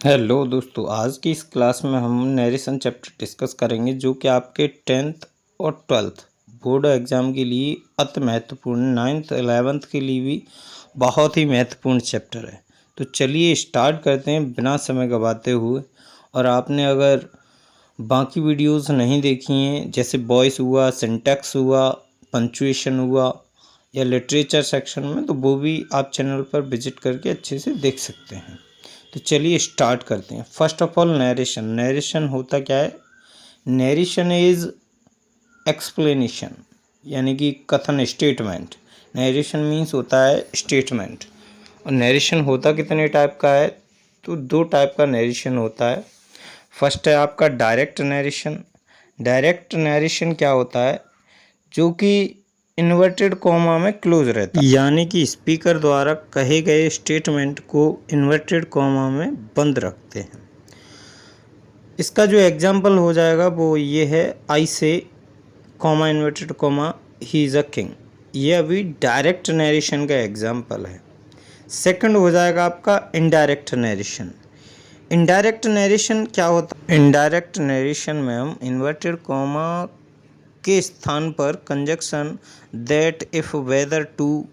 Hello दोस्तों, आज की इस क्लास में हम नरेशन चैप्टर डिस्कस करेंगे जो कि आपके 10th और 12th बोर्ड एग्ज़ाम के लिए अति महत्वपूर्ण, 9th 11th के लिए भी बहुत ही महत्वपूर्ण चैप्टर है। तो चलिए स्टार्ट करते हैं बिना समय गवाते हुए। और आपने अगर बाकी वीडियोस नहीं देखी हैं, जैसे वॉइस हुआ, सिंटैक्स हुआ, पंक्चुएशन हुआ या लिटरेचर सेक्शन में, तो वो भी आप चैनल पर विजिट करके अच्छे से देख सकते हैं। तो चलिए स्टार्ट करते हैं। First of all narration. Narration होता क्या है? नरेशन इज एक्सप्लेनेशन, यानी कि कथन, स्टेटमेंट। नरेशन मीन्स होता है स्टेटमेंट। और नरेशन होता कितने टाइप का है? तो दो टाइप का नरेशन होता है। फर्स्ट है आपका डायरेक्ट नरेशन। डायरेक्ट नरेशन क्या होता है? जो कि इन्वर्टेड कॉमा में क्लोज रहता है, यानी कि स्पीकर द्वारा कहे गए स्टेटमेंट को इन्वर्टेड कॉमा में बंद रखते हैं। इसका जो एग्जाम्पल हो जाएगा वो ये है, आई से comma inverted comma he is a king. ये अभी डायरेक्ट नरेशन का एग्जाम्पल है। सेकंड हो जाएगा आपका इनडायरेक्ट नरेशन। इनडायरेक्ट नरेशन क्या होता है? इनडायरेक्ट नरेशन में हम इन्वर्टेड कॉमा के स्थान पर conjunction that, if, whether, to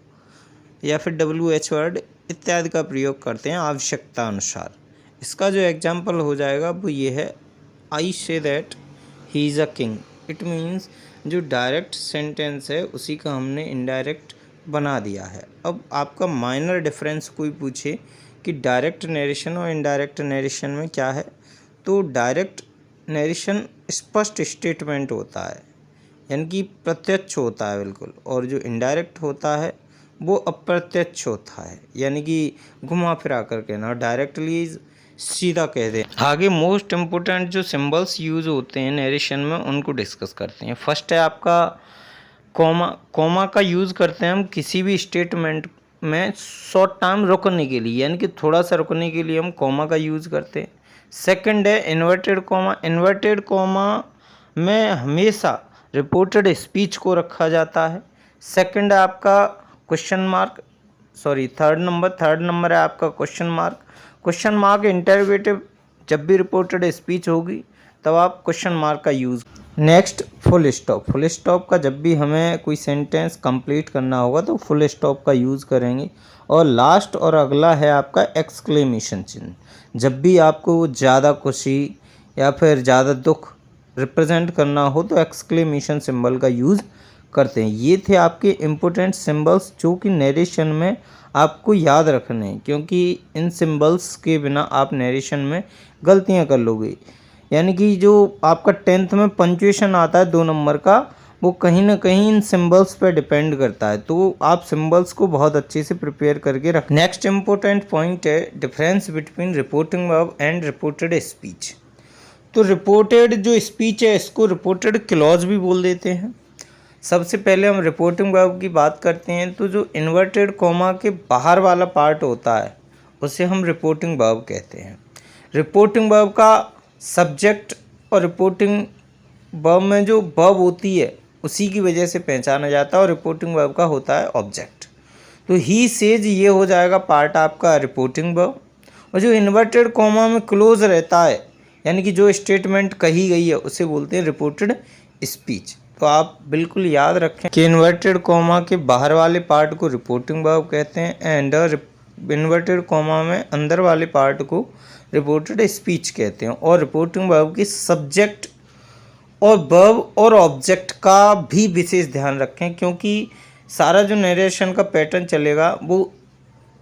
या फिर WH वर्ड इत्यादि का प्रयोग करते हैं आवश्यकता अनुसार। इसका जो एग्जाम्पल हो जाएगा वो ये है, I say that he is a king. It means जो डायरेक्ट सेंटेंस है उसी का हमने इनडायरेक्ट बना दिया है। अब आपका माइनर डिफरेंस कोई पूछे कि डायरेक्ट नरेशन और इनडायरेक्ट नरेशन में क्या है, तो डायरेक्ट नरेशन स्पष्ट स्टेटमेंट होता है, यानी कि प्रत्यक्ष होता है बिल्कुल। और जो इनडायरेक्ट होता है वो अप्रत्यक्ष होता है, यानी कि घुमा फिरा कर कहना, डायरेक्टली सीधा कह दें। आगे मोस्ट इम्पोर्टेंट जो सिंबल्स यूज़ होते हैं नरेशन में उनको डिस्कस करते हैं। फर्स्ट है आपका कॉमा। कॉमा का यूज़ करते हैं हम किसी भी स्टेटमेंट में शॉर्ट टाइम रुकने के लिए, यानी कि थोड़ा सा रुकने के लिए हम कॉमा का यूज़ करते हैं। सेकंड है इन्वर्टेड कॉमा। इन्वर्टेड कॉमा में हमेशा रिपोर्टेड स्पीच को रखा जाता है। सेकंड है आपका question mark, sorry third number है आपका question mark. Question mark interrogative, जब भी रिपोर्टेड स्पीच होगी तब आप क्वेश्चन मार्क का use. Next full stop. Full stop का जब भी हमें कोई सेंटेंस कंप्लीट करना होगा तो फुल स्टॉप का यूज़ करेंगे। और लास्ट और अगला है आपका एक्सक्लेमेशन चिन्ह। जब भी आपको ज़्यादा खुशी या फिर ज़्यादा दुख रिप्रेजेंट करना हो तो एक्सक्लेमेशन सिंबल का यूज़ करते हैं। ये थे आपके इम्पोर्टेंट सिंबल्स जो कि नरेशन में आपको याद रखने हैं, क्योंकि इन सिंबल्स के बिना आप नरेशन में गलतियां कर लोगे। यानी कि जो आपका 10th में पंक्चुएशन आता है 2 नंबर का, वो कहीं ना कहीं इन सिंबल्स पे डिपेंड करता है। तो आप सिंबल्स को बहुत अच्छे से प्रिपेयर करके रख। नेक्स्ट इम्पोर्टेंट पॉइंट है difference between reporting verb and reported speech. तो रिपोर्टेड जो स्पीच है इसको रिपोर्टेड क्लॉज भी बोल देते हैं। सबसे पहले हम रिपोर्टिंग वर्ब की बात करते हैं, तो जो इन्वर्टेड कॉमा के बाहर वाला पार्ट होता है उसे हम रिपोर्टिंग वर्ब कहते हैं। रिपोर्टिंग वर्ब का सब्जेक्ट और रिपोर्टिंग वर्ब में जो वर्ब होती है उसी की वजह से पहचाना जाता है, और रिपोर्टिंग वर्ब का होता है ऑब्जेक्ट। तो ही सेज ये हो जाएगा पार्ट आपका रिपोर्टिंग वर्ब। और जो इन्वर्टेड कॉमा में क्लोज रहता है, यानी कि जो स्टेटमेंट कही गई है उसे बोलते हैं रिपोर्टेड स्पीच। तो आप बिल्कुल याद रखें कि इन्वर्टेड कॉमा के बाहर वाले पार्ट को रिपोर्टिंग वर्ब कहते हैं एंड इन्वर्टेड कॉमा में अंदर वाले पार्ट को रिपोर्टेड स्पीच कहते हैं। और रिपोर्टिंग वर्ब की सब्जेक्ट और वर्ब और ऑब्जेक्ट का भी विशेष ध्यान रखें, क्योंकि सारा जो नरेशन का पैटर्न चलेगा वो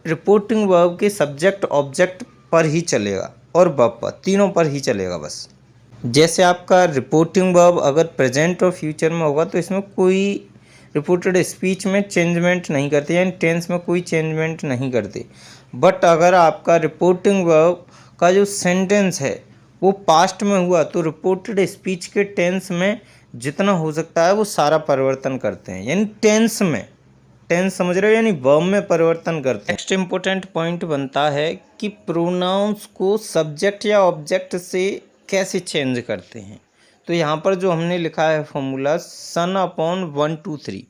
रिपोर्टिंग वर्ब के सब्जेक्ट ऑब्जेक्ट पर ही चलेगा और वर्ब पर, तीनों पर ही चलेगा बस। जैसे आपका रिपोर्टिंग वर्ब अगर प्रेजेंट और फ्यूचर में होगा तो इसमें कोई रिपोर्टेड स्पीच में चेंजमेंट नहीं करते, यानी टेंस में कोई चेंजमेंट नहीं करते। बट अगर आपका रिपोर्टिंग वर्ब का जो सेंटेंस है वो पास्ट में हुआ तो रिपोर्टेड स्पीच के टेंस में जितना हो सकता है वो सारा परिवर्तन करते हैं, यानी टेंस में, टेंस समझ रहे हो, यानी वर्ब में परिवर्तन करते हैं। नेक्स्ट इम्पोर्टेंट पॉइंट बनता है कि प्रोनाउंस को सब्जेक्ट या ऑब्जेक्ट से कैसे चेंज करते हैं। तो यहाँ पर जो हमने लिखा है फॉर्मूला सन अपॉन 1 2 3,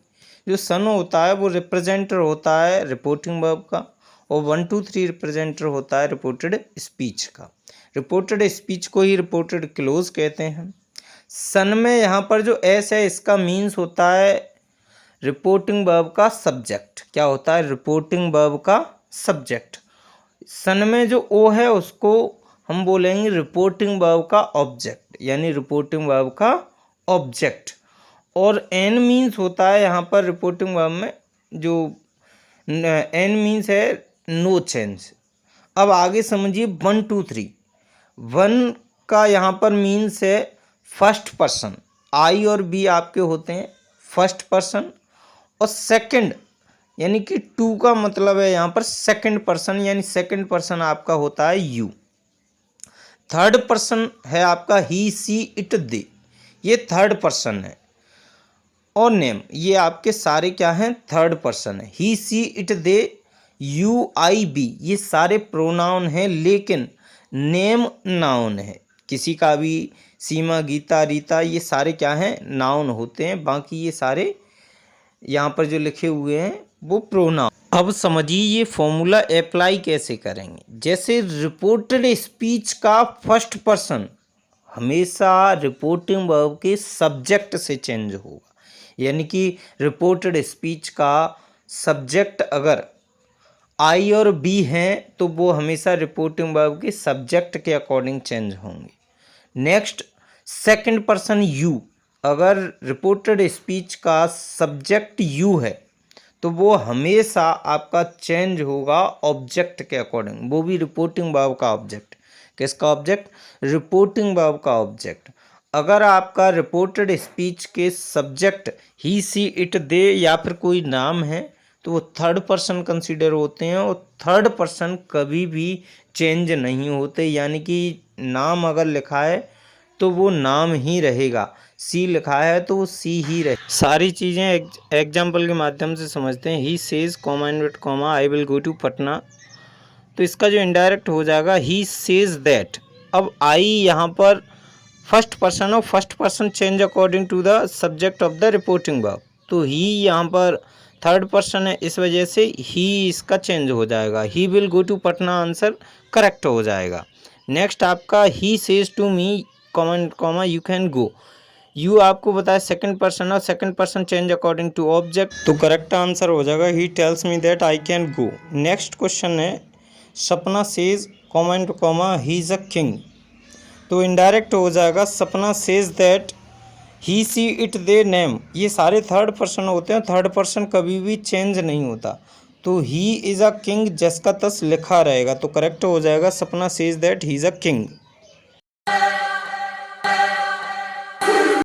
जो सन होता है वो रिप्रेजेंटर होता है रिपोर्टिंग वर्ब का, और 1 2 3 रिप्रेजेंटर होता है रिपोर्टेड स्पीच का। रिपोर्टेड स्पीच को ही रिपोर्टेड क्लोज कहते हैं। सन में यहाँ पर जो एस है इसका मीन्स होता है रिपोर्टिंग वर्ब का सब्जेक्ट। क्या होता है? रिपोर्टिंग वर्ब का सब्जेक्ट। सन में जो ओ है उसको हम बोलेंगे रिपोर्टिंग वर्ब का ऑब्जेक्ट, यानी रिपोर्टिंग वर्ब का ऑब्जेक्ट। और एन मीन्स होता है यहाँ पर रिपोर्टिंग वर्ब में जो एन मीन्स है नो चेंज। अब आगे समझिए 1 2 3। 1 का यहाँ पर मीन्स है फर्स्ट पर्सन, आई और बी आपके होते हैं फर्स्ट पर्सन। और सेकंड यानी कि 2 का मतलब है यहाँ पर सेकंड पर्सन, यानी सेकंड पर्सन आपका होता है यू। थर्ड पर्सन है आपका ही सी इट दे, ये थर्ड पर्सन है। और नेम, ये आपके सारे क्या हैं? थर्ड पर्सन है। He C it they you I we, ये सारे प्रोनाउन हैं, लेकिन नेम नाउन है। किसी का भी सीमा, गीता, रीता, ये सारे क्या हैं? नाउन होते हैं। बाकी ये सारे यहाँ पर जो लिखे हुए हैं वो प्रोनाउन। अब समझिए ये फॉर्मूला अप्लाई कैसे करेंगे। जैसे रिपोर्टेड स्पीच का फर्स्ट पर्सन हमेशा रिपोर्टिंग वर्ब के सब्जेक्ट से चेंज होगा, यानी कि रिपोर्टेड स्पीच का सब्जेक्ट अगर आई और बी हैं तो वो हमेशा रिपोर्टिंग वर्ब के सब्जेक्ट के अकॉर्डिंग चेंज होंगे। नेक्स्ट, सेकंड पर्सन यू, अगर रिपोर्टेड स्पीच का सब्जेक्ट यू है तो वो हमेशा आपका चेंज होगा ऑब्जेक्ट के अकॉर्डिंग, वो भी रिपोर्टिंग वर्ब का ऑब्जेक्ट। किसका ऑब्जेक्ट? रिपोर्टिंग वर्ब का ऑब्जेक्ट। अगर आपका रिपोर्टेड स्पीच के सब्जेक्ट ही सी इट दे या फिर कोई नाम है तो वो थर्ड पर्सन कंसीडर होते हैं, और थर्ड पर्सन कभी भी चेंज नहीं होते, यानी कि नाम अगर लिखा है तो वो नाम ही रहेगा, सी लिखा है तो वो सी ही रहे। सारी चीज़ें एग्जाम्पल के माध्यम से समझते हैं। He says comma inverted comma I will go to Patna, तो इसका जो इनडायरेक्ट हो जाएगा ही सेज दैट। अब आई यहाँ पर फर्स्ट पर्सन और first person change according to the subject of the reporting verb, तो ही यहाँ पर थर्ड पर्सन है, इस वजह से ही इसका चेंज हो जाएगा। He will go to Patna answer correct हो जाएगा। नेक्स्ट आपका he says to me comma you can go, you आपको बताया सेकंड पर्सन और second person change according to object, तो करेक्ट आंसर हो जाएगा he tells me that I can go. Next question है Sapna says comma into comma he is a king, तो indirect हो जाएगा Sapna says that he C it they name, ये सारे third person होते हैं, थर्ड पर्सन कभी भी चेंज नहीं होता, तो ही इज़ अ किंग जस का तस लिखा रहेगा, तो करेक्ट हो जाएगा Sapna says that he is a king.